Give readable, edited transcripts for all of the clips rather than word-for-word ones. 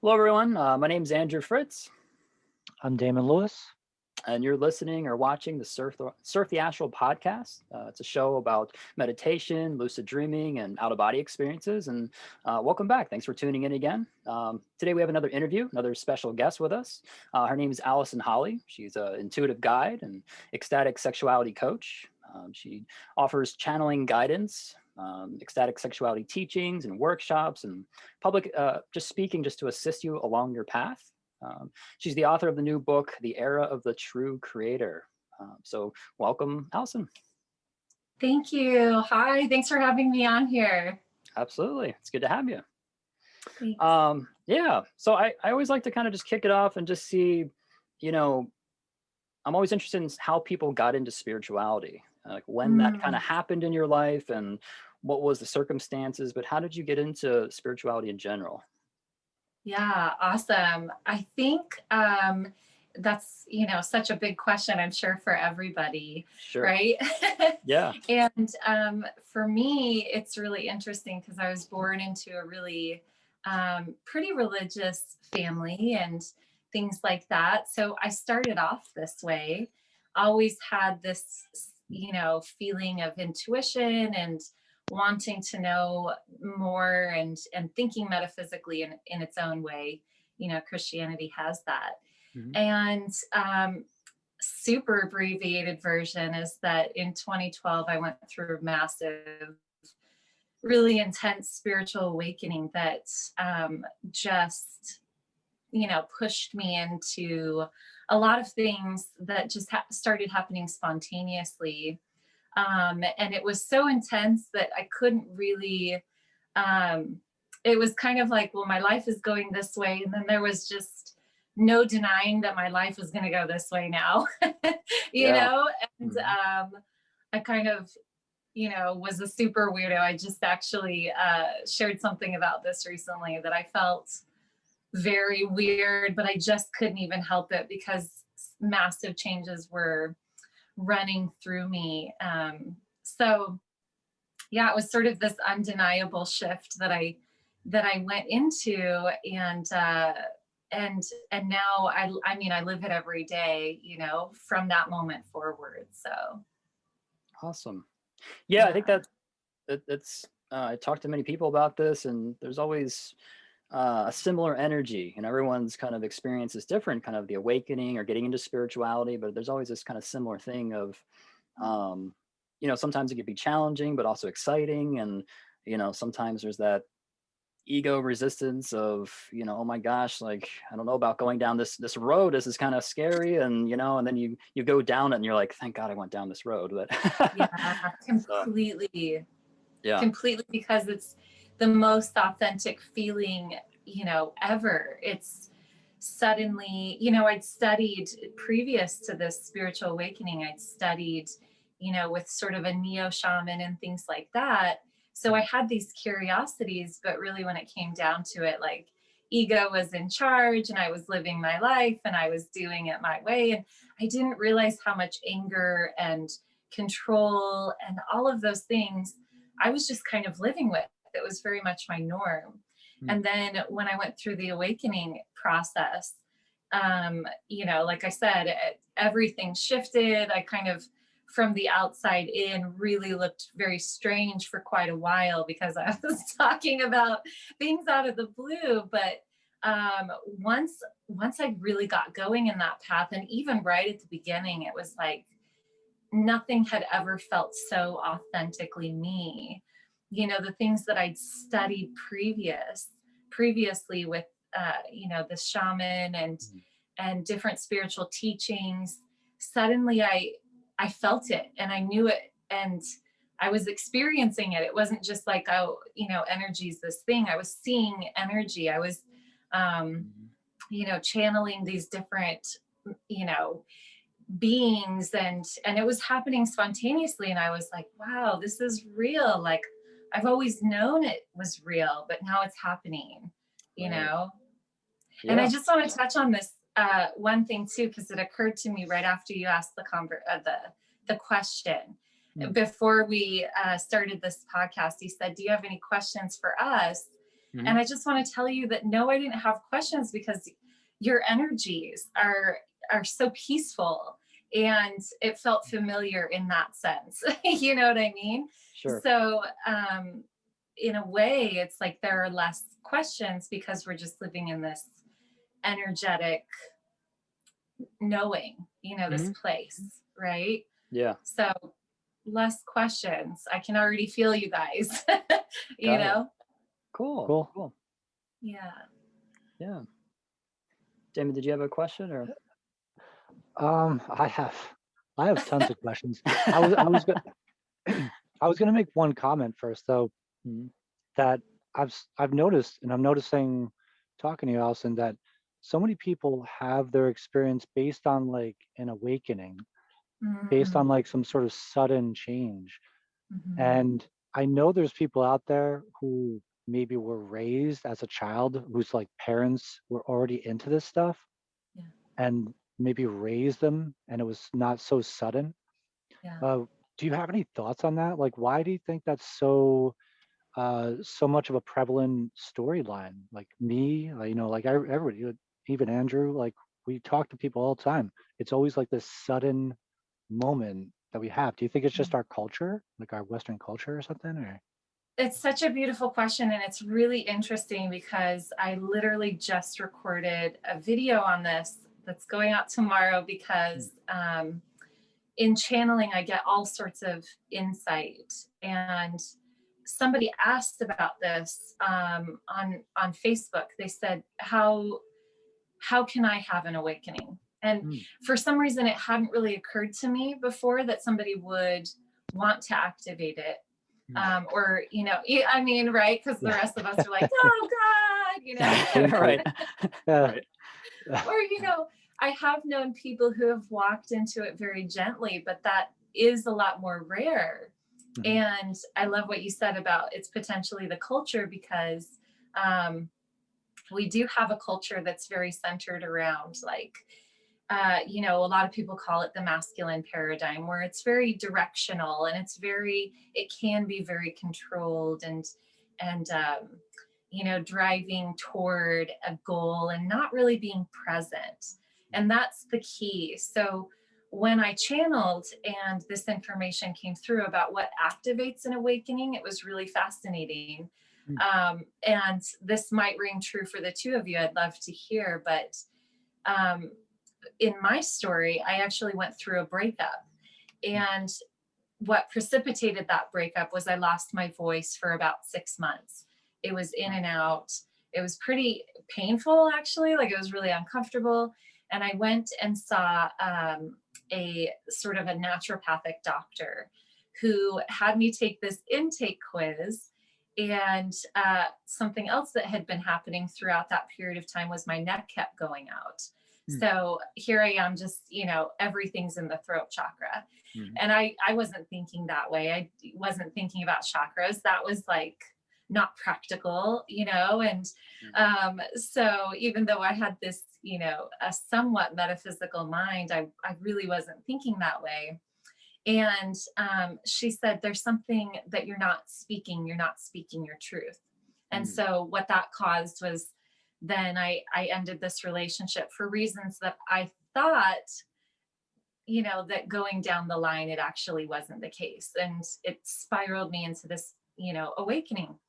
Hello, everyone. My name is Andrew Fritz, I'm Damon Lewis. and you're listening or watching the Surf the Astral podcast. It's a show about meditation, lucid dreaming, and out of body experiences. And welcome back. Thanks for tuning in again. Today, we have another interview, another special guest with us. Her name is Allison Holley. She's an intuitive guide and ecstatic sexuality coach. She offers channeling guidance, ecstatic sexuality teachings and workshops, and public just speaking just to assist you along your path. She's the author of the new book, The Era of the True Creator. So welcome, Allison. Thank you. Hi, thanks for having me on here. Absolutely. It's good to have you. Thanks. Yeah. So I always like to kind of just kick it off and just see, you know, I'm always interested in how people got into spirituality, like when that kind of happened in your life and what was the circumstances, but how did you get into spirituality in general? Yeah, awesome. I think that's, such a big question, I'm sure, for everybody, Sure. right? Yeah. And for me, it's really interesting because I was born into a really pretty religious family and things like that. So I started off this way, always had this, feeling of intuition and wanting to know more and thinking metaphysically in its own way. Christianity has that. Mhm. And super abbreviated version is that in 2012, I went through a massive, really intense spiritual awakening that just, pushed me into a lot of things that just started happening spontaneously. And it was so intense that I couldn't really, it was kind of like, well, my life is going this way. And then there was just no denying that my life was going to go this way now, Yeah. and Mhm. I kind of, was a super weirdo. I just actually shared something about this recently that I felt very weird, but I just couldn't even help it because massive changes were running through me. So yeah, it was sort of this undeniable shift that I went into, and now I mean I live it every day, from that moment forward. So Awesome. Yeah, I think yeah. that's I talked to many people about this, and there's always a similar energy, and everyone's kind of experience is different, kind of the awakening or getting into spirituality, but there's always this kind of similar thing of, um, sometimes it can be challenging, but also exciting. And, sometimes there's that ego resistance of, oh my gosh, like, I don't know about going down this road. This is kind of scary. And, and then you go down it and you're like, thank God I went down this road. Yeah, But so, completely. yeah. Completely, because it's the most authentic feeling, ever. It's suddenly, I'd studied previous to this spiritual awakening, I'd studied, with sort of a neo shaman and things like that. So I Mm. had these curiosities, but really when it came down to it, like ego was in charge and I was living my life and I was doing it my way. And I didn't realize how much anger and control and all of those things I was just kind of living with. It was very much my norm. Mm. And then when I went through the awakening process, like I said, everything shifted. I kind of, from the outside in, really looked very strange for quite a while because I was talking about things out of the blue. But once I really got going in that path, and even right at the beginning, it was like nothing had ever felt so authentically me. The things that I'd studied previously with the shaman Mm. and different spiritual teachings, suddenly I felt it and I knew it, and I was experiencing it. It wasn't just like, oh, energy's this thing. I was seeing energy. I was um Mhm. channeling these different you know beings, and it was happening spontaneously, and I was like, wow, this is real. Like, I've always known it was real, but now it's happening you Right. know and I Yeah. just want to touch on this one thing too, because it occurred to me right after you asked the question. Mm. Before we started this podcast, you said, do you have any questions for us? Mhm. And I just want to tell you that no, I didn't have questions, because your energies are so peaceful, and it felt familiar in that sense. You know what I mean? Sure. So in a way, it's like there are less questions because we're just living in this energetic knowing, this Mhm. place, right? Yeah. So less questions. I can already feel you guys, you Got it. know? Cool. Cool. Cool. Yeah. Yeah. Damon, did you have a question or? Um, I have I have tons of questions. I was I was gonna make one comment first though, Mhm. that I've noticed, and I'm noticing talking to you, Allison, that so many people have their experience based on like an awakening, based on Mm, like some sort of sudden change. mhm. And I know there's people out there who maybe were raised as a child whose like parents were already into this stuff Yeah. and maybe raised them and it was not so sudden. Yeah. Uh, do you have any thoughts on that? Like, why do you think that's so much of a prevalent storyline? Like me, like everybody, even Andrew, like we talk to people all the time. It's always like this sudden moment that we have. Do you think it's just our culture, like our Western culture or something? Or It's such a beautiful question, and it's really interesting because I literally just recorded a video on this that's going out tomorrow, because in channeling, I get all sorts of insight. And somebody asked about this on Facebook. They said, how can I have an awakening? And Mm. for some reason, it hadn't really occurred to me before that somebody would want to activate it. Mm. Or, I mean, right? Because the rest of us are like, oh God, wink, wink. Right. Yeah. Right. or, I have known people who have walked into it very gently, but that is a lot more rare. Mhm. And I love what you said about it's potentially the culture, because um, we do have a culture that's very centered around, like, a lot of people call it the masculine paradigm, where it's very directional, and it can be very controlled, and driving toward a goal and not really being present. And that's the key. So when I channeled and this information came through about what activates an awakening, it was really fascinating. Mm. And this might ring true for the two of you. I'd love to hear, but um, in my story, I actually went through a breakup. And what precipitated that breakup was I lost my voice for about 6 months. It was in and out. It was pretty painful, actually. Like, it was really uncomfortable. And I went and saw a sort of a naturopathic doctor who had me take this intake quiz. And something else that had been happening throughout that period of time was my neck kept going out. Mm. So here I am, just, everything's in the throat chakra. Mhm. And I wasn't thinking that way. I wasn't thinking about chakras. That was like not practical, and so even though I had this, a somewhat metaphysical mind, I really wasn't thinking that way. And she said, there's something that you're not speaking your truth. And Mm. so what that caused was, then I ended this relationship for reasons that I thought, that going down the line, it actually wasn't the case. And it spiraled me into this, awakening.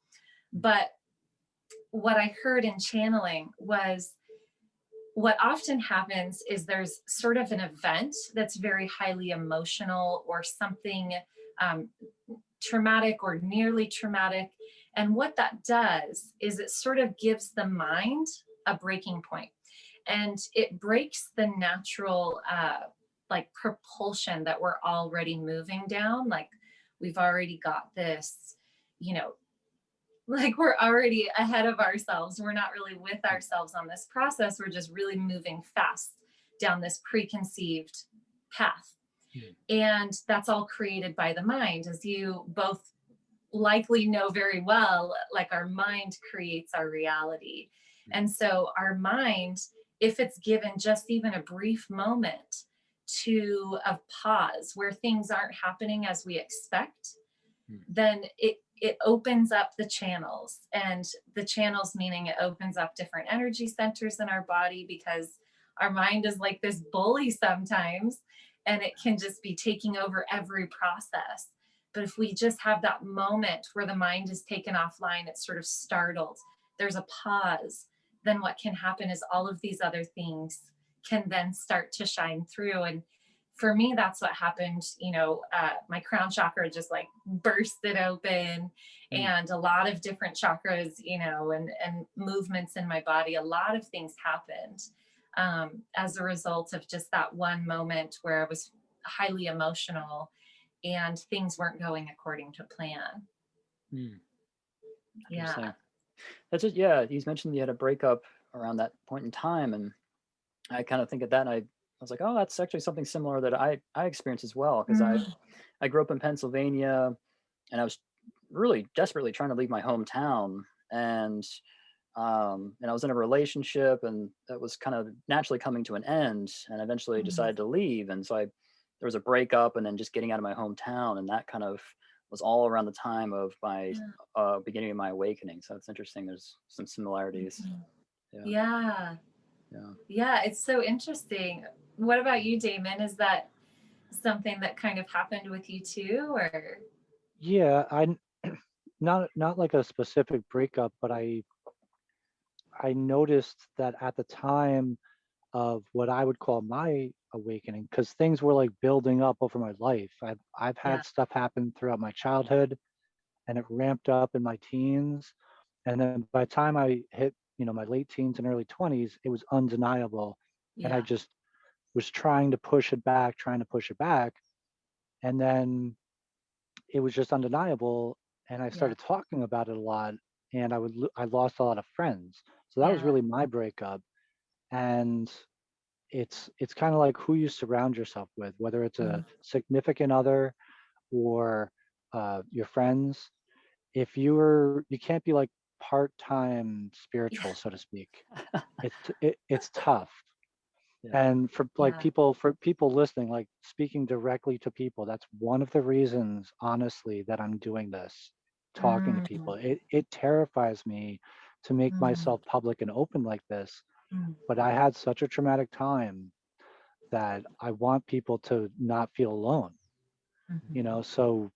But what I heard in channeling was, what often happens is there's sort of an event that's very highly emotional, or something um, traumatic or nearly traumatic. And what that does is it sort of gives the mind a breaking point, and it breaks the natural like propulsion that we're already moving down. Like, we've already got this, you know like, we're already ahead of ourselves. We're not really with ourselves on this process. We're just really moving fast down this preconceived path. Mm. And that's all created by the mind, as you both likely know very well. Like, our mind creates our reality. And so our mind, if it's given just even a brief moment of pause, where things aren't happening as we expect, Mm. then it opens up the channels, and the channels meaning it opens up different energy centers in our body, because our mind is like this bully sometimes, and it can just be taking over every process. But if we just have that moment where the mind is taken offline, it's sort of startled, there's a pause, then what can happen is all of these other things can then start to shine through. And for me, that's what happened. My crown chakra just like bursted open, and a lot of different chakras, and movements in my body, a lot of things happened as a result of just that one moment where I was highly emotional and things weren't going according to plan. Mm. Yeah. Interesting. That's just, yeah, you mentioned you had a breakup around that point in time, and I kind of think of that, and I was like, oh, that's actually something similar that I experienced as well, because I grew up in Pennsylvania, and I was really desperately trying to leave my hometown, and I was in a relationship, and that was kind of naturally coming to an end, and eventually decided to leave, and so there was a breakup, and then just getting out of my hometown, and that kind of was all around the time of my beginning of my awakening. So it's interesting. There's some similarities. Yeah. Yeah. Yeah, it's so interesting. What about you, Damon? Is that something that kind of happened with you too, or? Yeah, I not like a specific breakup, but I noticed that at the time of what I would call my awakening, because things were like building up over my life. I've Yeah. had stuff happen throughout my childhood, and it ramped up in my teens, and then by the time I hit my late teens and early 20s, it was undeniable, and I Yeah. just was trying to push it back, and then it was just undeniable, and I Yeah. started talking about it a lot, and I lost a lot of friends. So that was Yeah. really my breakup. And it's kind of like who you surround yourself with, whether it's a significant other or your friends. If you can't be like part-time spiritual, so to speak. It's tough. Yeah. And for like Yeah. for people listening, like speaking directly to people, that's one of the reasons, honestly, that I'm doing this, talking to Mm, people. It terrifies me to make mm, myself public and open like this, mm, but I had such a traumatic time that I want people to not feel alone, mhm, so,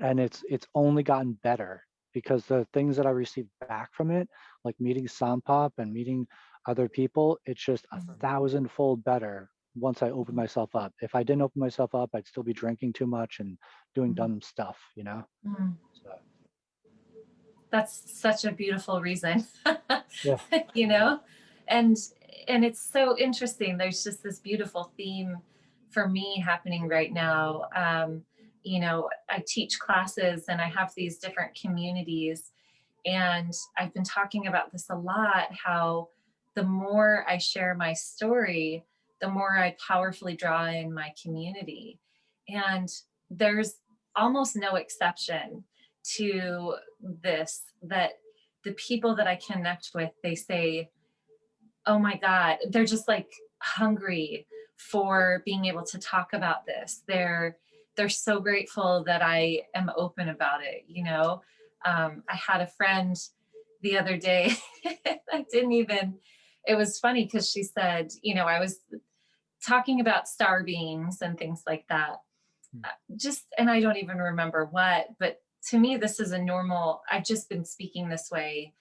and it's only gotten better because the things that I received back from it, like meeting Sampop and meeting other people, it's just a mhm, thousandfold better once I open mhm, myself up. If I didn't open myself up, I'd still be drinking too much and doing mhm, dumb stuff. mhm. So That's such a beautiful reason, yeah. you know, and and it's so interesting. There's just this beautiful theme for me happening right now. I teach classes and I have these different communities, and I've been talking about this a lot, how the more I share my story, the more I powerfully draw in my community. And there's almost no exception to this, that the people that I connect with, they say, oh my God, they're just like hungry for being able to talk about this. They're so grateful that I am open about it. I had a friend the other day. I didn't even, it was funny because she said, I was talking about star beings and things like that. And I don't even remember what, but to me, this is a normal, I've just been speaking this way,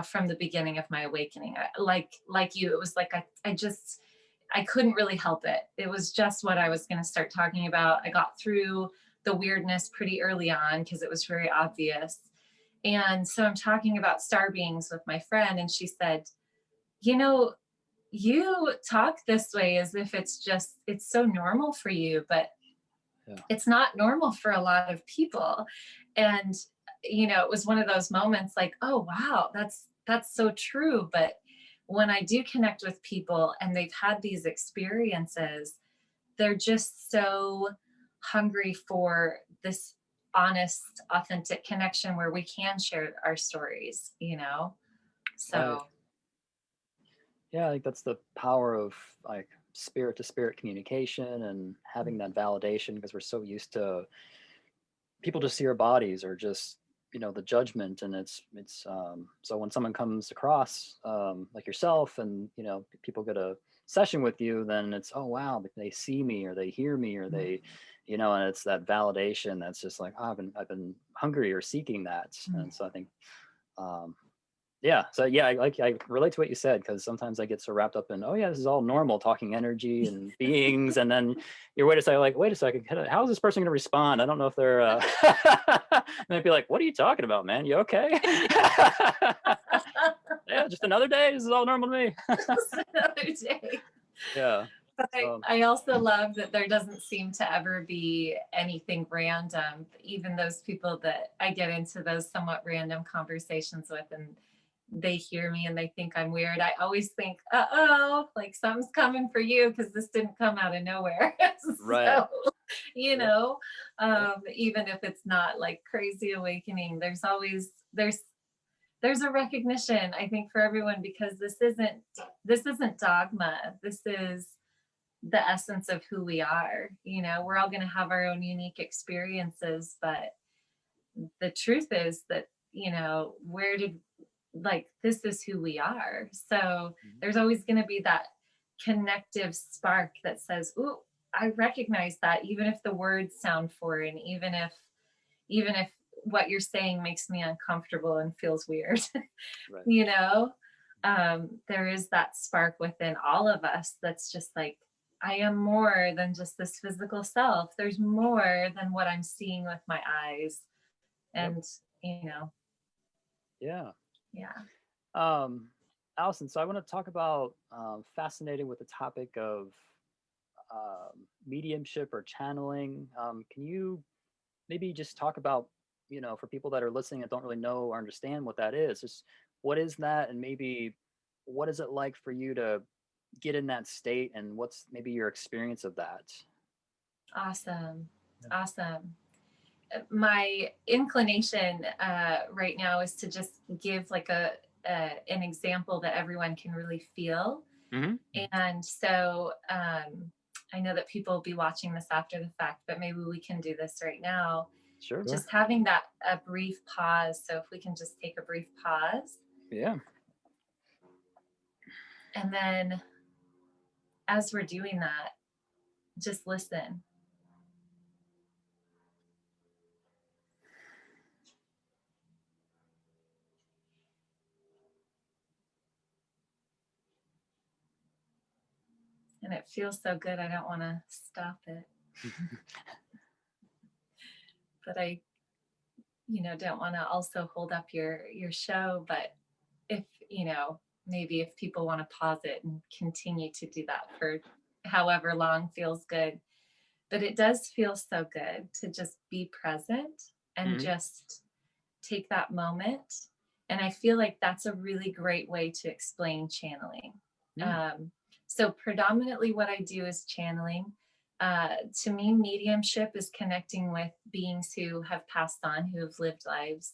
from the beginning of my awakening. Like you, it was like I couldn't really help it. It was just what I was going to start talking about. I got through the weirdness pretty early on because it was very obvious. And so I'm talking about star beings with my friend, and she said, you know, you talk this way as if it's so normal for you, but it's not normal for a lot of people. And it was one of those moments like, oh wow, that's so true. But when I do connect with people and they've had these experiences, they're just so hungry for this honest, authentic connection where we can share our stories. Right. So Yeah, I think that's the power of like spirit to spirit communication and having that validation, because we're so used to people just see our bodies, or just, the judgment. And so when someone comes across, like yourself, and people get a session with you, then it's, oh wow, they see me, or they hear me, or they, and it's that validation that's just like, oh, I've been hungry or seeking that. And so I think, yeah. So yeah, I relate to what you said, because sometimes I get so wrapped up in, oh yeah, this is all normal, talking energy and beings, and then you're wait a second, how is this person going to respond? I don't know if they're, and they'd be like, what are you talking about, man? You okay? Yeah, just another day. This is all normal to me. Just another day. Yeah. But I also love that there doesn't seem to ever be anything random. Even those people that I get into those somewhat random conversations with, and they hear me and they think I'm weird, I always think, like something's coming for you, because this didn't come out of nowhere. Right. So, even if it's not like crazy awakening, there's always there's a recognition, I think, for everyone, because this isn't dogma. This is the essence of who we are. We're all going to have our own unique experiences, but the truth is that, this is who we are. So there's always going to be that connective spark that says, ooh, I recognize that, even if the words sound foreign, even if what you're saying makes me uncomfortable and feels weird. Right. There is that spark within all of us that's just like, I am more than just this physical self. There's more than what I'm seeing with my eyes. And, Yeah. yeah. Allison, so I want to talk about, fascinated with the topic of, mediumship or channeling. Can you maybe just talk about, for people that are listening that don't really know or understand what that is, just what is that, and maybe what is it like for you to get in that state, and what's maybe your experience of that? Awesome. My inclination right now is to just give like an example that everyone can really feel. Mm-hmm. And so I know that people will be watching this after the fact, but maybe we can do this right now. Sure. Just having a brief pause. So if we can just take a brief pause. Yeah. And then as we're doing that, just listen. And it feels so good, I don't want to stop it. But I, don't want to also hold up your show. But if, maybe if people want to pause it and continue to do that for however long feels good. But it does feel so good to just be present and just take that moment. And I feel like that's a really great way to explain channeling. So predominantly what I do is channeling. To me, mediumship is connecting with beings who have passed on, who have lived lives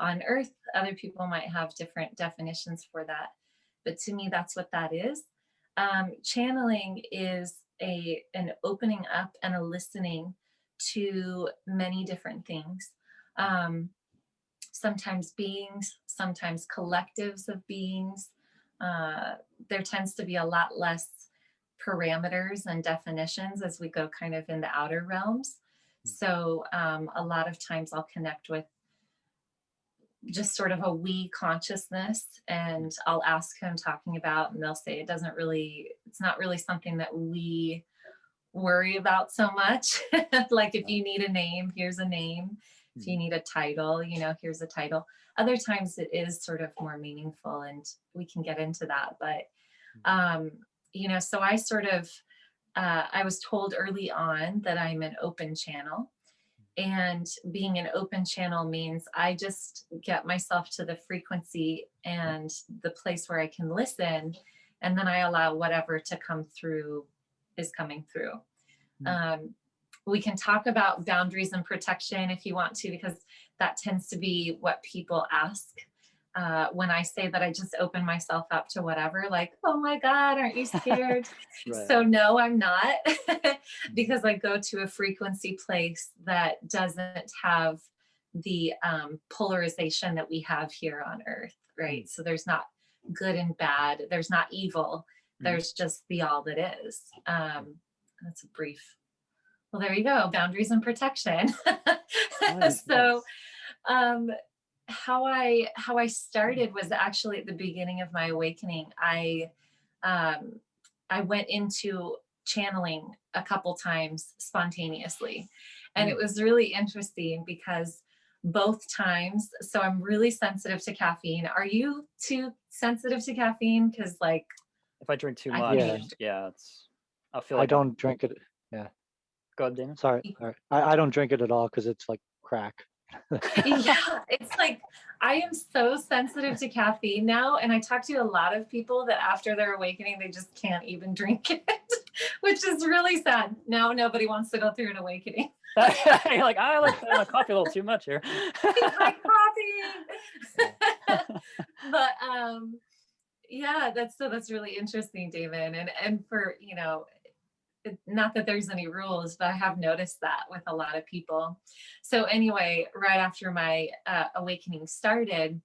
on Earth. Other people might have different definitions for that. But to me, that's what that is. Channeling is an opening up and a listening to many different things. Sometimes beings, sometimes collectives of beings. There tends to be a lot less parameters and definitions as we go kind of in the outer realms. So a lot of times I'll connect with just sort of a we consciousness, and I'll ask who I'm talking about, and they'll say it's not really something that we worry about so much. Like if you need a name, here's a name. If you need a title, here's a title. Other times it is sort of more meaningful, and we can get into that. But, so I sort of, I was told early on that I'm an open channel. And being an open channel means I just get myself to the frequency and the place where I can listen. And then I allow whatever to come through is coming through. We can talk about boundaries and protection if you want to, because that tends to be what people ask. when I say that I just open myself up to whatever, like, oh my God, aren't you scared? Right. So no, I'm not, because I go to a frequency place that doesn't have the polarization that we have here on earth, right? So there's not good and bad, there's not evil, there's just the all that is. That's a brief, well, there you go, boundaries and protection. Nice, So how I started was actually at the beginning of my awakening. I went into channeling a couple times spontaneously, and it was really interesting because both times, so I'm really sensitive to caffeine. Are you too sensitive to caffeine? Because like If I drink too I much, think yeah, I feel I like I'm. don't drink it. Yeah, Go ahead, Dana. sorry. All right. I don't drink it at all because it's like crack. yeah, it's like I am so sensitive to caffeine now, and I talk to a lot of people that after their awakening they just can't even drink it, which is really sad. Now nobody wants to go through an awakening. You're like, I like my coffee a little too much here. My coffee. But yeah, that's really interesting, David. And for, you know, not that there's any rules, but I have noticed that with a lot of people. So anyway, right after my awakening started,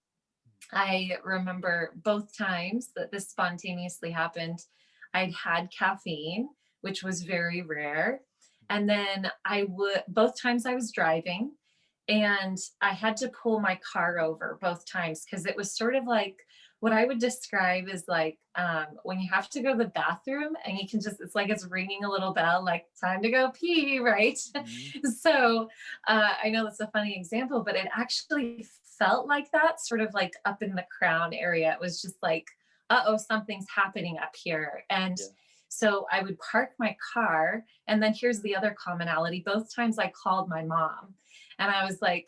I remember both times that this spontaneously happened, I'd had caffeine, which was very rare. And then both times I was driving, and I had to pull my car over both times because it was sort of like what I would describe as like when you have to go to the bathroom and you can just, it's like it's ringing a little bell, like time to go pee, right? So I know that's a funny example, but it actually felt like that, sort of like up in the crown area. It was just like, uh-oh, something's happening up here. And so I would park my car, and then here's the other commonality. Both times I called my mom, and I was like,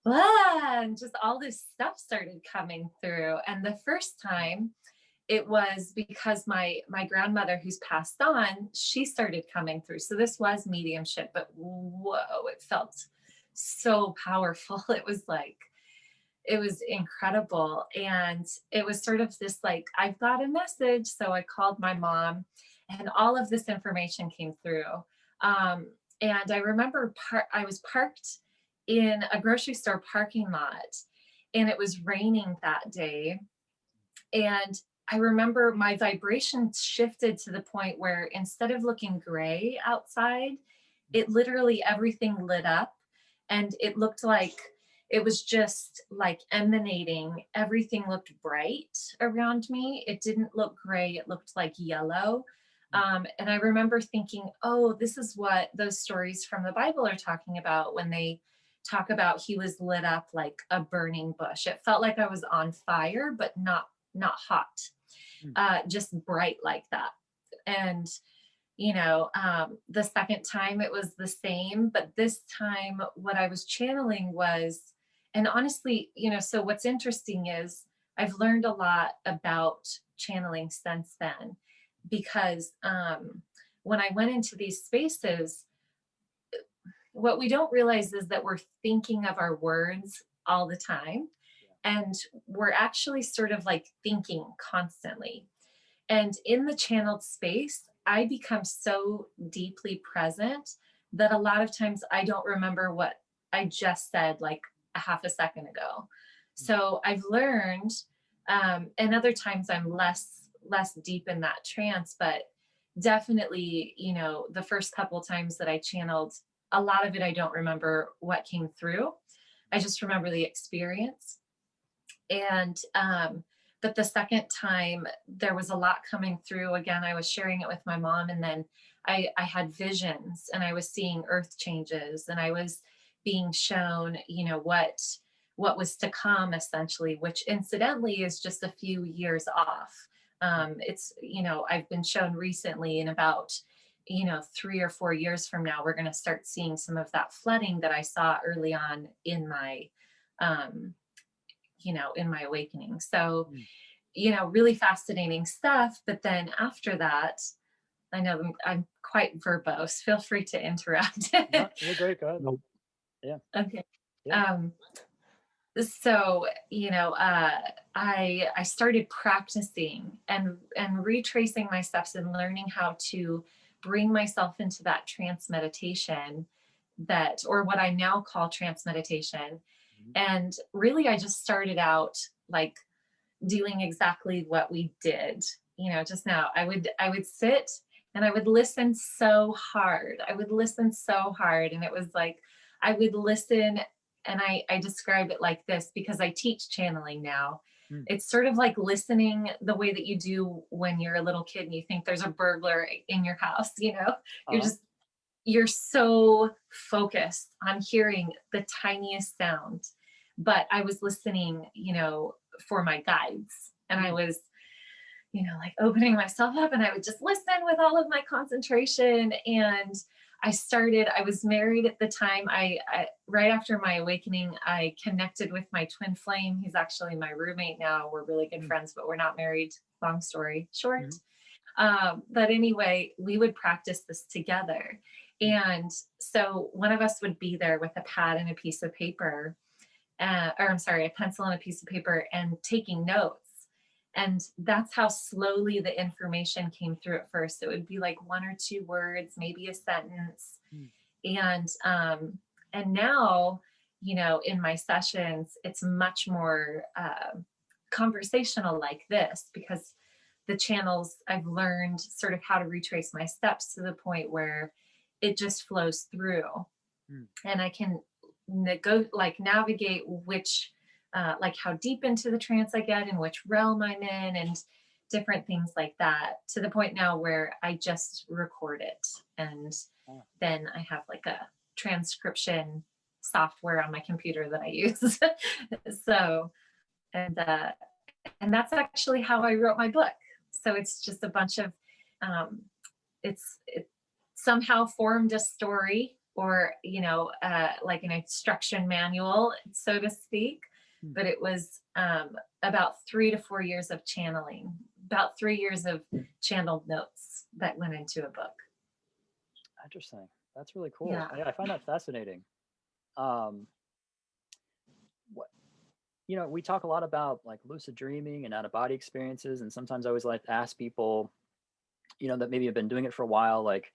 ah, and just all this stuff started coming through. And the first time it was because my grandmother, who's passed on, she started coming through. So this was mediumship, but whoa, it felt so powerful. It was like, it was incredible. And it was sort of this like, I've got a message. So I called my mom, and all of this information came through. And I remember I was parked in a grocery store parking lot, and it was raining that day. And I remember my vibration shifted to the point where instead of looking gray outside, it literally everything lit up, and it looked like it was just like emanating. Everything looked bright around me. It didn't look gray. It looked like yellow. And I remember thinking, oh, this is what those stories from the Bible are talking about when they talk about he was lit up like a burning bush. It felt like I was on fire, but not hot, just bright like that. And the second time it was the same, but this time what I was channeling was, and honestly, so what's interesting is I've learned a lot about channeling since then, because when I went into these spaces, what we don't realize is that we're thinking of our words all the time, and we're actually sort of like thinking constantly. And in the channeled space, I become so deeply present that a lot of times I don't remember what I just said like a half a second ago. So I've learned, and other times I'm less deep in that trance, but definitely, the first couple times that I channeled, a lot of it I don't remember what came through. I just remember the experience. And but the second time there was a lot coming through. Again, I was sharing it with my mom, and then I had visions, and I was seeing earth changes, and I was being shown, what was to come, essentially, which incidentally is just a few years off. It's, I've been shown recently in about 3 or 4 years from now, we're going to start seeing some of that flooding that I saw early on in my in my awakening. So, really fascinating stuff. But then after that, I know I'm quite verbose. Feel free to interrupt. No, you're great. Go ahead. Nope. Yeah. Okay. Yeah. So, I started practicing and retracing my steps and learning how to bring myself into that trance meditation, that, or what I now call trance meditation. And really, I just started out like doing exactly what we did, just now. I would sit and I would listen so hard. I would listen so hard. And it was like, I would listen, and I describe it like this because I teach channeling now. It's sort of like listening the way that you do when you're a little kid and you think there's a burglar in your house, Uh-huh. you're so focused on hearing the tiniest sound. But I was listening, for my guides, and I was, like opening myself up, and I would just listen with all of my concentration. And I was married at the time. I right after my awakening, I connected with my twin flame. He's actually my roommate now. We're really good friends, but we're not married. Long story short. But anyway, we would practice this together. And so one of us would be there with a pad and a piece of paper, a pencil and a piece of paper, and taking notes. And that's how slowly the information came through at first. It would be like one or two words, maybe a sentence. And now, in my sessions, it's much more conversational like this, because the channels, I've learned sort of how to retrace my steps to the point where it just flows through. And I can navigate which, like how deep into the trance I get and which realm I'm in, and different things like that, to the point now where I just record it. And then I have like a transcription software on my computer that I use. So, and that's actually how I wrote my book. So it's just a bunch of, it somehow formed a story, or, like an instruction manual, so to speak. But it was about 3 to 4 years of channeling, about 3 years of channeled notes that went into a book. Interesting. That's really cool. Yeah. I find that fascinating. We talk a lot about like lucid dreaming and out of body experiences. And sometimes I always like to ask people, that maybe have been doing it for a while, like,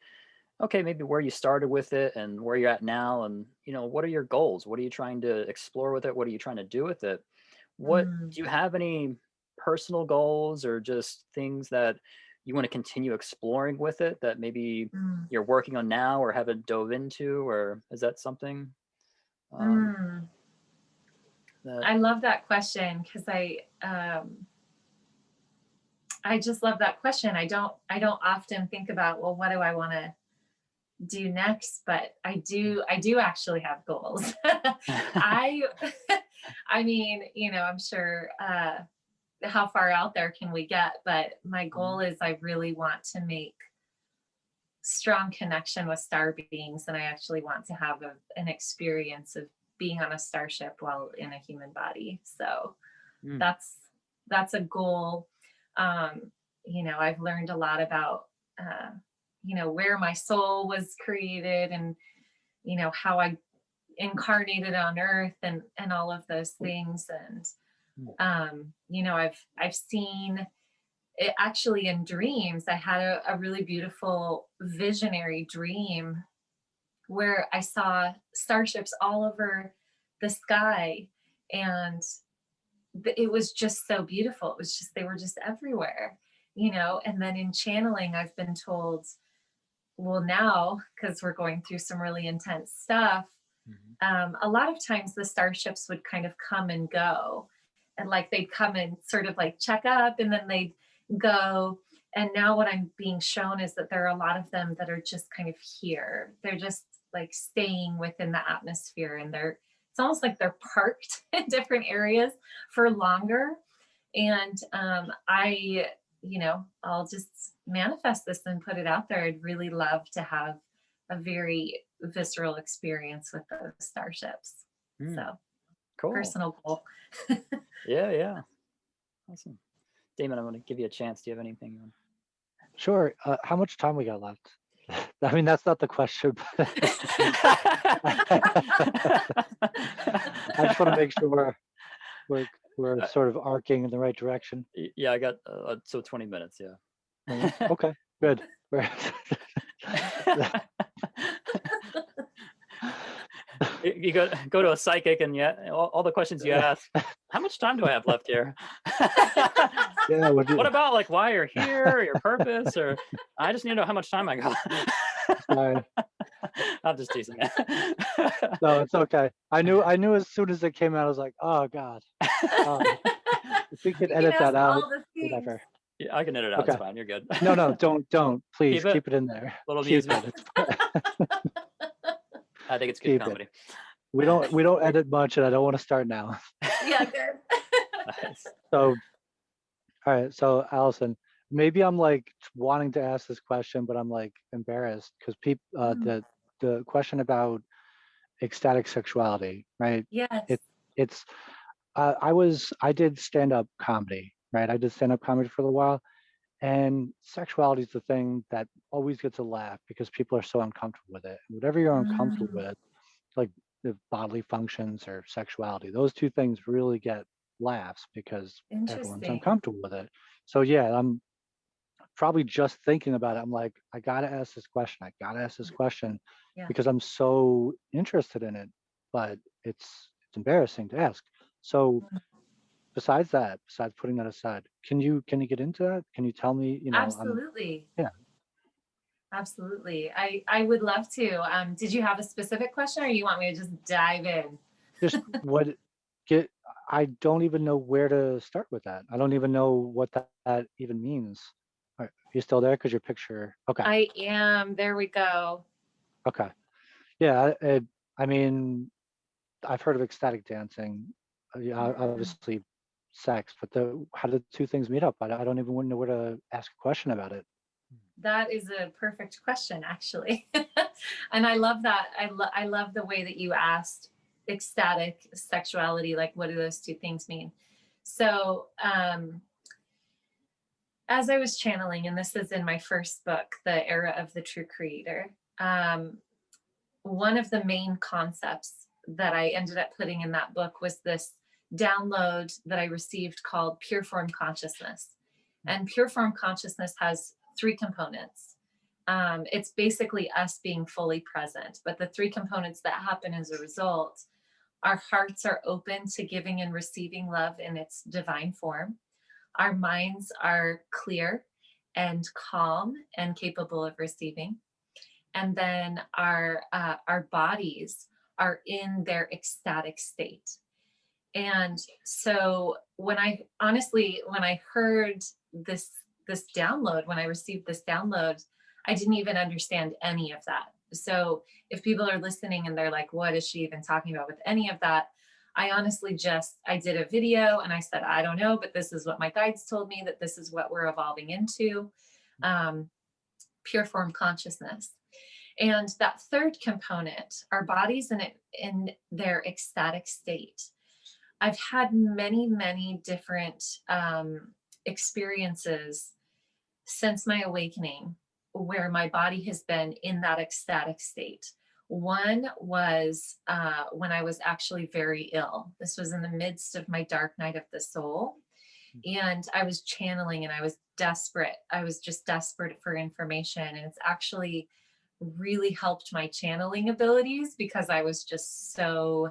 okay, maybe where you started with it and where you're at now. And, what are your goals? What are you trying to explore with it? What are you trying to do with it? Do you have any personal goals or just things that you want to continue exploring with it that maybe you're working on now or haven't dove into, or is that something? I love that question, because I just love that question. I don't often think about, well, what do I want to do next? But I do actually have goals. I mean, I'm sure, how far out there can we get? But my goal is, I really want to make strong connection with star beings, and I actually want to have an experience of being on a starship while in a human body. So that's a goal. I've learned a lot about, where my soul was created, and, how I incarnated on Earth, and all of those things. And, I've seen it actually in dreams. I had a really beautiful visionary dream where I saw starships all over the sky, and it was just so beautiful. It was just, they were just everywhere, and then in channeling, I've been told, well, now, because we're going through some really intense stuff, a lot of times the starships would kind of come and go, and like they'd come and sort of like check up, and then they'd go. And now what I'm being shown is that there are a lot of them that are just kind of here. They're just like staying within the atmosphere, and it's almost like they're parked in different areas for longer. And I'll just manifest this and put it out there. I'd really love to have a very visceral experience with those starships. So cool. Personal goal. Yeah. Awesome. Damon, I'm going to give you a chance. Do you have anything you want? Sure. How much time we got left? I mean, that's not the question. I just want to make sure we're we're sort of arcing in the right direction. Yeah, I got so 20 minutes. Yeah. Okay, good. You go to a psychic, and yet all the questions you ask. How much time do I have left here? Yeah, What about like why you're here, your purpose, or I just need to know how much time I got. sorry. I'm just teasing. No, it's okay. I knew as soon as it came out, I was like, oh God. If we could You can edit ask that out, all the things. whatever. Yeah, I can edit it out. Okay. It's fine. You're good. No, don't. Please Keep it. keep it in there. Little Keep amusement. it. It's I think it's good keep comedy. it. We don't edit much, and I don't want to start now. Yeah, good. Nice. So, all right. So, Allison, maybe I'm like wanting to ask this question, but I'm like embarrassed because people, the question about ecstatic sexuality, right? Yes. It's I did stand-up comedy, right? I did stand-up comedy for a while, and sexuality is the thing that always gets a laugh because people are so uncomfortable with it. Whatever you're uncomfortable with, like the bodily functions or sexuality, those two things really get laughs because everyone's Interesting. uncomfortable with it. So yeah, I'm probably just thinking about it. I'm like, I gotta ask this question. I gotta ask this question Yeah. because I'm so interested in it, but it's embarrassing to ask. So besides putting that aside, can you get into that? Can you tell me, Absolutely. yeah. Absolutely. I would love to. Did you have a specific question or you want me to just dive in? Just I don't even know where to start with that. I don't even know what that even means. Are you still there? Because your picture, okay. I am. There we go. Okay. Yeah, I mean, I've heard of ecstatic dancing, yeah, obviously sex, but how did the two things meet up? I don't even know where to ask a question about it. That is a perfect question, actually. And I love that. I love the way that you asked ecstatic sexuality, like what do those two things mean? So as I was channeling, and this is in my first book, The Era of the True Creator, one of the main concepts that I ended up putting in that book was this download that I received called Pure Form Consciousness. And Pure Form Consciousness has three components. It's basically us being fully present, but the three components that happen as a result, our hearts are open to giving and receiving love in its divine form. Our minds are clear and calm and capable of receiving. And then our bodies are in their ecstatic state. And so when I heard this download, when I received this download, I didn't even understand any of that. So if people are listening and they're like, what is she even talking about with any of that? I honestly I did a video and I said, I don't know, but this is what my guides told me, that this is what we're evolving into, pure form consciousness. And that third component, our bodies in their ecstatic state. I've had many, many different experiences since my awakening where my body has been in that ecstatic state. One was when I was actually very ill. This was in the midst of my dark night of the soul. And I was channeling and I was desperate. I was just desperate for information. And it's actually really helped my channeling abilities because I was just so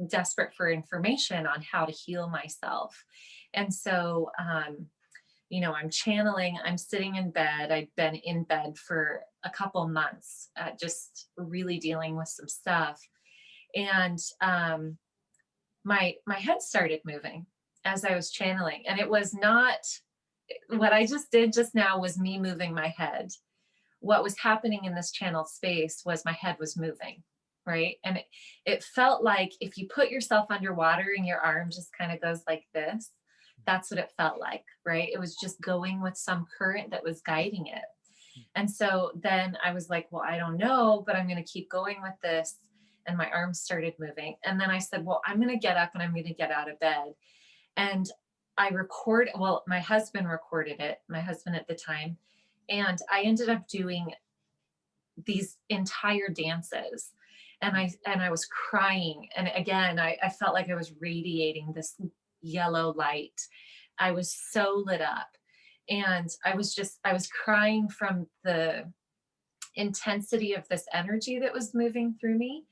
desperate for information on how to heal myself. And so, I'm channeling, I'm sitting in bed. I've been in bed for a couple months, just really dealing with some stuff. And my head started moving as I was channeling. And it was not, what I just did just now was me moving my head. What was happening in this channel space was my head was moving, right? And it felt like if you put yourself underwater and your arm just kind of goes like this, that's what it felt like, right? It was just going with some current that was guiding it. And so then I was like, well, I don't know, but I'm going to keep going with this. And my arms started moving. And then I said, well, I'm going to get up and I'm going to get out of bed. And my husband recorded it, my husband at the time. And I ended up doing these entire dances. and I was crying. And again, I felt like I was radiating this yellow light. I was so lit up. And I was crying from the intensity of this energy that was moving through me.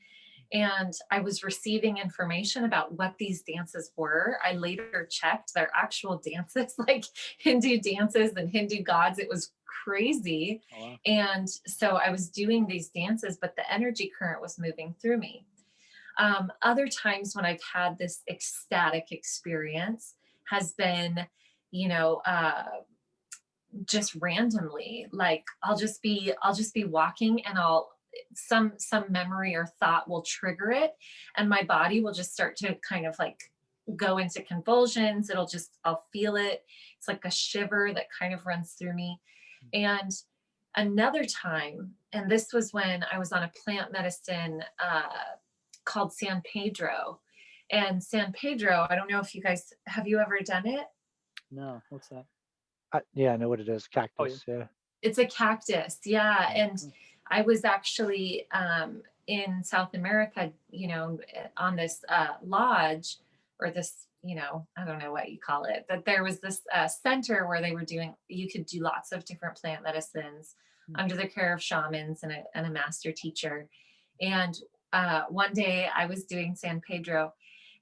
And I was receiving information about what these dances were. I later checked their actual dances, like Hindu dances and Hindu gods. It was crazy. Oh, wow. And so I was doing these dances, but the energy current was moving through me. Other times when I've had this ecstatic experience has been, you know, just randomly. Like I'll just be walking, and some memory or thought will trigger it, and my body will just start to kind of like go into convulsions. I'll feel it. It's like a shiver that kind of runs through me. And another time, and this was when I was on a plant medicine called San Pedro. And San Pedro, I don't know if have you ever done it? No, what's that? Yeah, I know what it is. Oh, yeah. Cactus. Yeah. It's a cactus. Yeah. And Mhm. I was actually in South America, on this lodge, or this, I don't know what you call it, but there was this center where you could do lots of different plant medicines under the care of shamans and a master teacher. And one day I was doing San Pedro,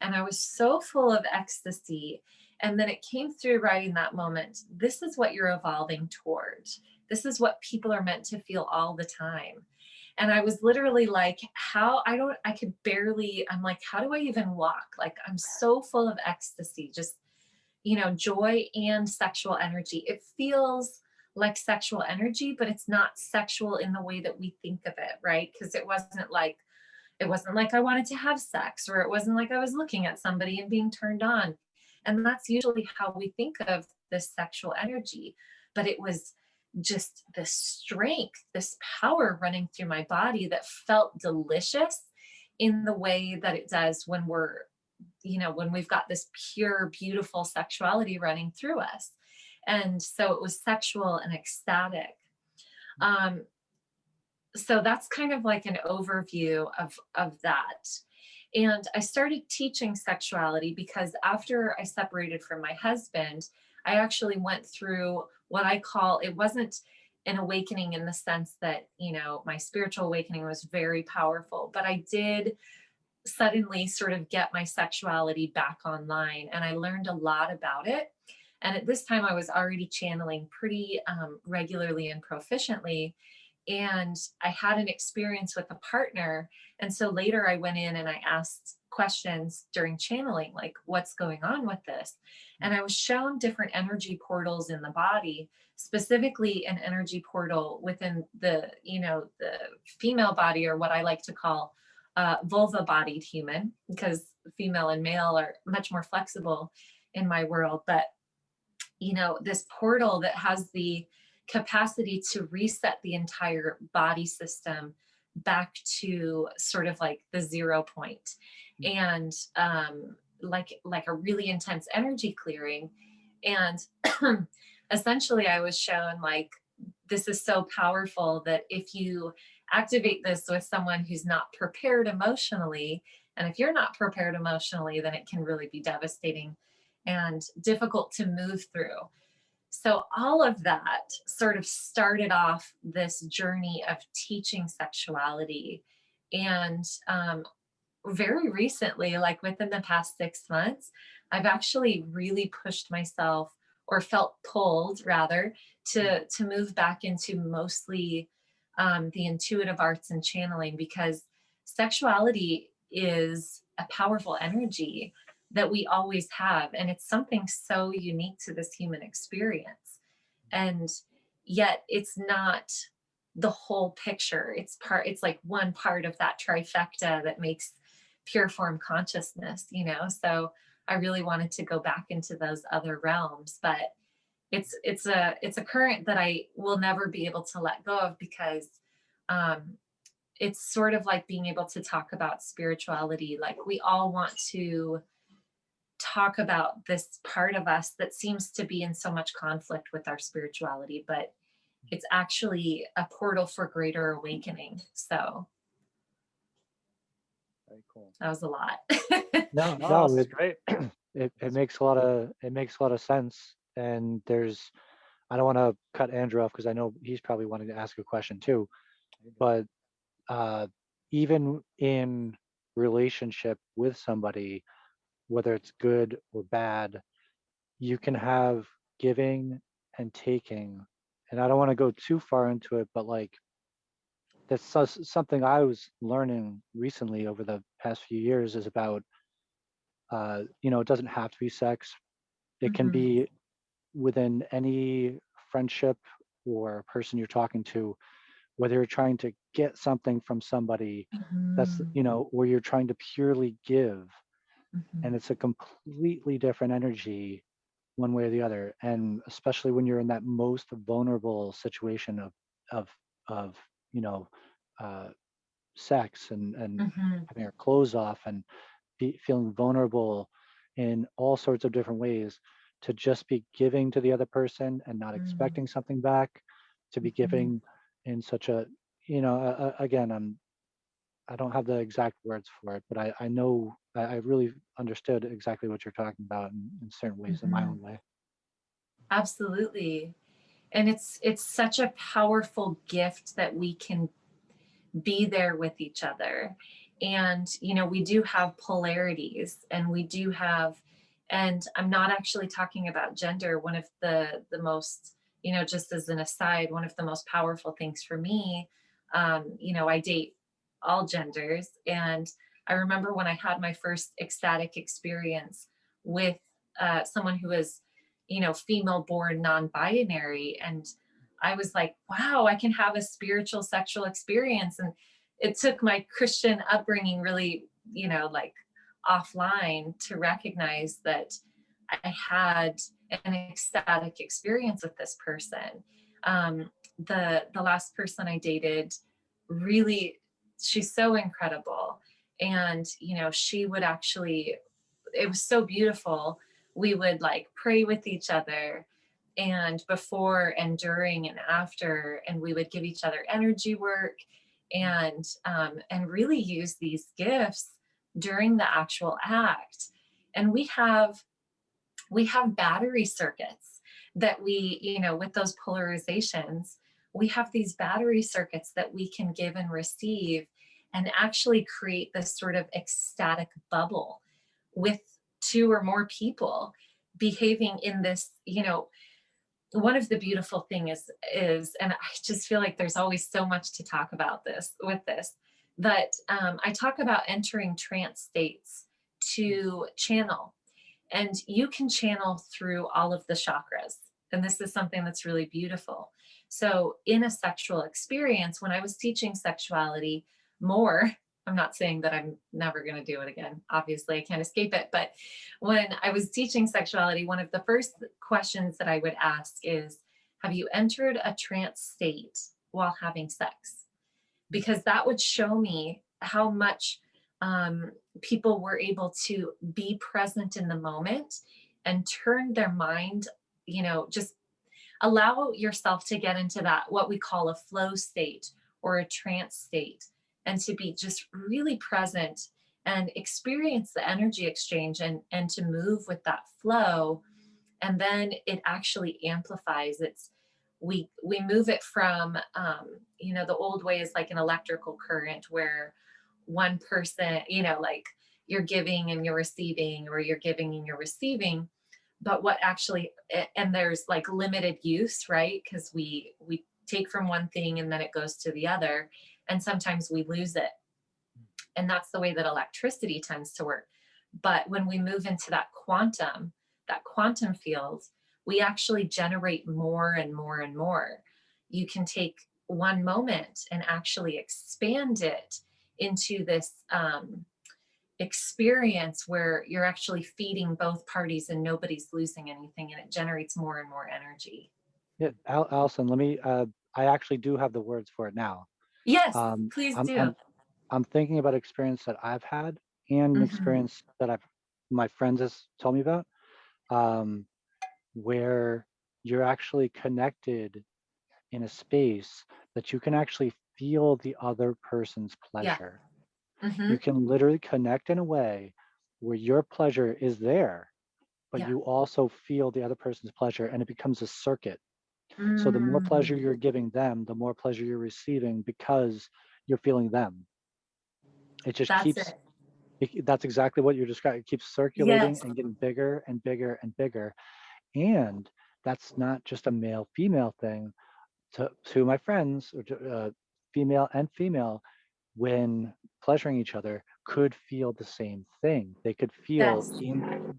and I was so full of ecstasy. And then it came through right in that moment. This is what you're evolving toward. This is what people are meant to feel all the time. And I was literally like, I'm like, how do I even walk? Like, I'm so full of ecstasy, just, joy and sexual energy. It feels like sexual energy, but it's not sexual in the way that we think of it, right? Because it wasn't like I wanted to have sex, or it wasn't like I was looking at somebody and being turned on. And that's usually how we think of this sexual energy. But it was just this strength, this power running through my body that felt delicious in the way that it does when when we've got this pure, beautiful sexuality running through us. And so it was sexual and ecstatic. So that's kind of like an overview of that. And I started teaching sexuality because after I separated from my husband, I actually went through what I call, it wasn't an awakening in the sense that, my spiritual awakening was very powerful, but I did suddenly sort of get my sexuality back online, and I learned a lot about it. And at this time I was already channeling pretty regularly and proficiently. And I had an experience with a partner. And so later I went in and I asked questions during channeling, like, what's going on with this? And I was shown different energy portals in the body, specifically an energy portal within the female body, or what I like to call vulva bodied human, because female and male are much more flexible in my world. But, this portal that has the capacity to reset the entire body system back to sort of like the 0 point, and like a really intense energy clearing. And essentially I was shown, like, this is so powerful that if you activate this with someone who's not prepared emotionally, and if you're not prepared emotionally, then it can really be devastating and difficult to move through. So all of that sort of started off this journey of teaching sexuality. And very recently, like within the past 6 months, I've actually really pushed myself, or felt pulled rather, to move back into mostly the intuitive arts and channeling, because sexuality is a powerful energy that we always have. And it's something so unique to this human experience. And yet it's not the whole picture. It's like one part of that trifecta that makes pure form consciousness, So I really wanted to go back into those other realms, but it's a current that I will never be able to let go of, because it's sort of like being able to talk about spirituality. Like, we all want to talk about this part of us that seems to be in so much conflict with our spirituality, but it's actually a portal for greater awakening. So Very cool. That was a lot. No, No, no, this is great. it makes a lot of sense. And there's, I don't want to cut Andrew off because I know he's probably wanting to ask a question too. But uh, even in relationship with somebody, whether it's good or bad, you can have giving and taking. And I don't want to go too far into it, but like that's something I was learning recently over the past few years is about, it doesn't have to be sex. It can Mhm, be within any friendship or person you're talking to, whether you're trying to get something from somebody, that's, mhm, or you're trying to purely give, mhm, and it's a completely different energy one way or the other. And especially when you're in that most vulnerable situation of of you know uh, sex and mhm, having our clothes off and feeling vulnerable in all sorts of different ways, to just be giving to the other person and not mm, expecting something back, to be mhm, giving in such a, again, I don't have the exact words for it, but I know I really understood exactly what you're talking about in certain ways in my mhm. own way. Absolutely. And it's such a powerful gift that we can be there with each other. And we do have polarities, and we do have, and I'm not actually talking about gender. One of the most, just as an aside, one of the most powerful things for me, I date all genders. And I remember when I had my first ecstatic experience with someone who was, female born non-binary, and I was like, wow, I can have a spiritual sexual experience. And it took my Christian upbringing really, like offline to recognize that I had an ecstatic experience with this person. The last person I dated, really, she's so incredible. And she would actually, it was so beautiful. We would like pray with each other, and before and during and after, and we would give each other energy work, and really use these gifts during the actual act. And we have battery circuits that we, with those polarizations, we have these battery circuits that we can give and receive, and actually create this sort of ecstatic bubble with two or more people behaving in this. One of the beautiful thing is, and I just feel like there's always so much to talk about this with this, but I talk about entering trance states to channel, and you can channel through all of the chakras. And this is something that's really beautiful. So, in a sexual experience, when I was teaching sexuality more, I'm not saying that I'm never going to do it again. Obviously, I can't escape it. But when I was teaching sexuality, one of the first questions that I would ask is, have you entered a trance state while having sex? Because that would show me how much people were able to be present in the moment and turn their mind, just allow yourself to get into that, what we call a flow state or a trance state, and to be just really present and experience the energy exchange, and to move with that flow. And then it actually amplifies. We move it from, the old way is like an electrical current, where one person, like you're giving and you're receiving, or you're giving and you're receiving. But what actually, and there's like limited use, right? Because we take from one thing and then it goes to the other, and sometimes we lose it. And that's the way that electricity tends to work. But when we move into that quantum field, we actually generate more and more and more. You can take one moment and actually expand it into this experience where you're actually feeding both parties and nobody's losing anything, and it generates more and more energy. Yeah, Allison, let me. I actually do have the words for it now. Yes, Um, please I'm do. I'm I'm thinking about experience that I've had and an Mm-hmm. experience that my friends has told me about, um, where you're actually connected in a space that you can actually feel the other person's Yeah. pleasure. Mm-hmm. You can literally connect in a way where your pleasure is there, but Yeah. you also feel the other person's pleasure, and it becomes a circuit. So the more pleasure Mm, you're giving them, the more pleasure you're receiving because you're feeling them. It just that's keeps, it. that's exactly what you're describing. It keeps circulating Yes. and getting bigger and bigger and bigger. And that's not just a male female thing. To my friends, or to, female and female, when pleasuring each other, could feel the same thing. They could feel Yes. in,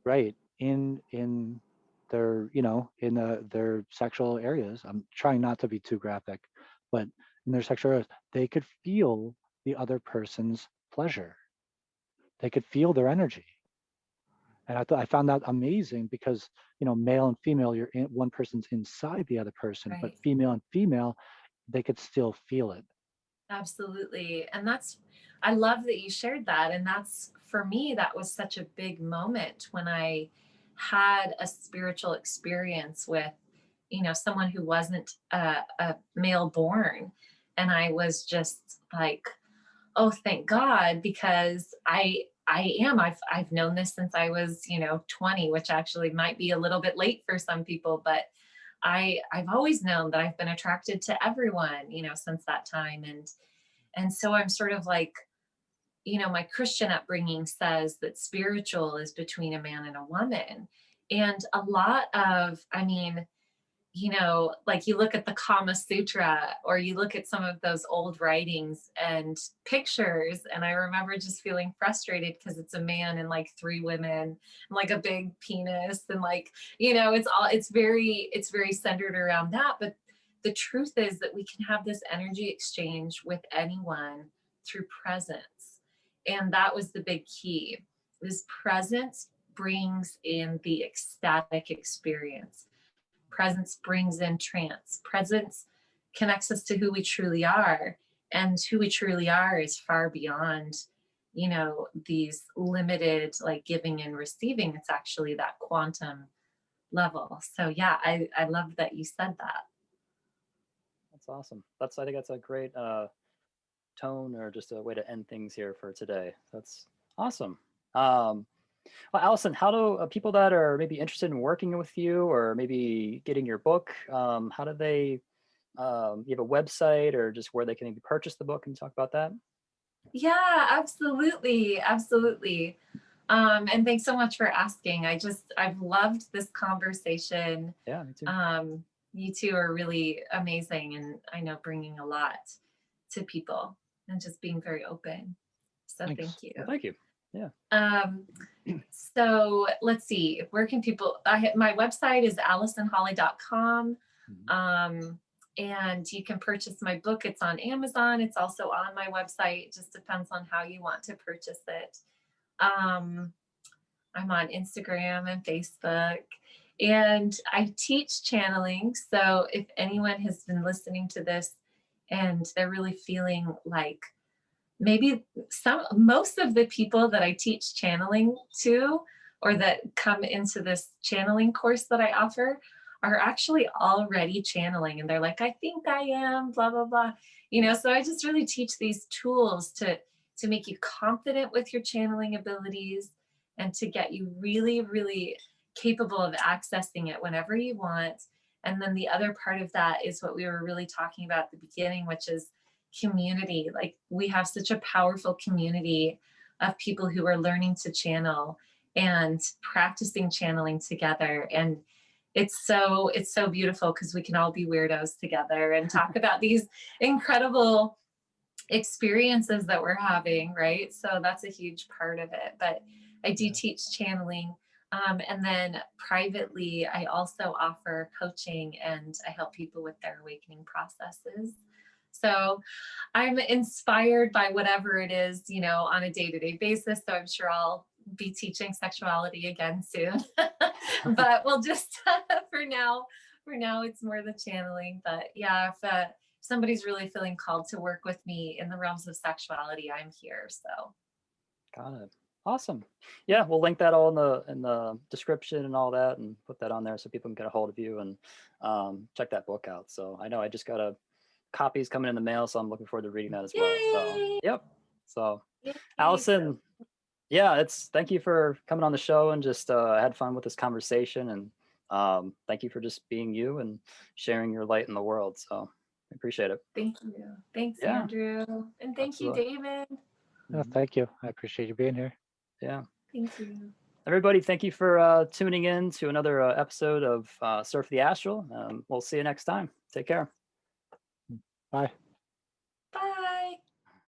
right, in their, you know, in their sexual areas. I'm trying not to be too graphic, but in their sexual areas, they could feel the other person's pleasure. They could feel their energy. And I found that amazing because, you know, male and female, you're in, one person's inside the other person, but Right. female and female, they could still feel it. Absolutely. And that's, I love that you shared that. And that's, for me, that was such a big moment when I had a spiritual experience with, someone who wasn't a male born. And I was just like, oh, thank God, because I've known this since I was, 20, which actually might be a little bit late for some people, but I've always known that I've been attracted to everyone, since that time. And so I'm sort of like, my Christian upbringing says that spiritual is between a man and a woman. And a lot of, like you look at the Kama Sutra or you look at some of those old writings and pictures, and I remember just feeling frustrated because it's a man and like three women and like a big penis and like, it's very centered around that. But the truth is that we can have this energy exchange with anyone through presence. And that was the big key. This presence brings in the ecstatic experience. Presence brings in trance. Presence connects us to who we truly are. And who we truly are is far beyond, these limited like giving and receiving. It's actually that quantum level. So yeah, I love that you said that. That's awesome. I think that's a great tone or just a way to end things here for today. That's awesome. Um, well, Allison, how do people that are maybe interested in working with you or maybe getting your book, how do they, you have a website or just where they can maybe purchase the book? Can you talk about that? Yeah, absolutely. Absolutely. And thanks so much for asking. I've loved this conversation. Yeah, me too. You two are really amazing, and I know bringing a lot to people and just being very open. So Thanks. thank you. Well, thank you. Yeah. Um, so let's see, where can people, my website is AllisonHolley.com. Mhm. And you can purchase my book. It's on Amazon. It's also on my website. It just depends on how you want to purchase it. Um, I'm on Instagram and Facebook, and I teach channeling. So if anyone has been listening to this and they're really feeling like maybe most of the people that I teach channeling to or that come into this channeling course that I offer are actually already channeling, and they're like, I think I am, blah blah blah. So I just really teach these tools to make you confident with your channeling abilities and to get you really really capable of accessing it whenever you want. And then the other part of that is what we were really talking about at the beginning, which is community. Like, we have such a powerful community of people who are learning to channel and practicing channeling together. And it's so beautiful because we can all be weirdos together and talk about these incredible experiences that we're having, right? So that's a huge part of it. But I do teach channeling. And then privately, I also offer coaching and I help people with their awakening processes. So I'm inspired by whatever it is, on a day-to-day basis. So I'm sure I'll be teaching sexuality again soon. But we'll just for now, it's more the channeling. But yeah, if somebody's really feeling called to work with me in the realms of sexuality, I'm here. So Got it. Awesome. Yeah, we'll link that all in the description and all that, and put that on there so people can get a hold of you and check that book out. So I know I just got a copies coming in the mail, so I'm looking forward to reading that as well. So yay! yep. So Thank you. Allison, yeah, thank you for coming on the show and just had fun with this conversation. And thank you for just being you and sharing your light in the world. So I appreciate it. Thank you. Thanks, Yeah, Andrew. And thank you, absolutely. David. No, thank you. I appreciate you being here. Yeah. Thank you. Everybody, thank you for tuning in to another episode of Surf the Astral. We'll see you next time. Take care. Bye.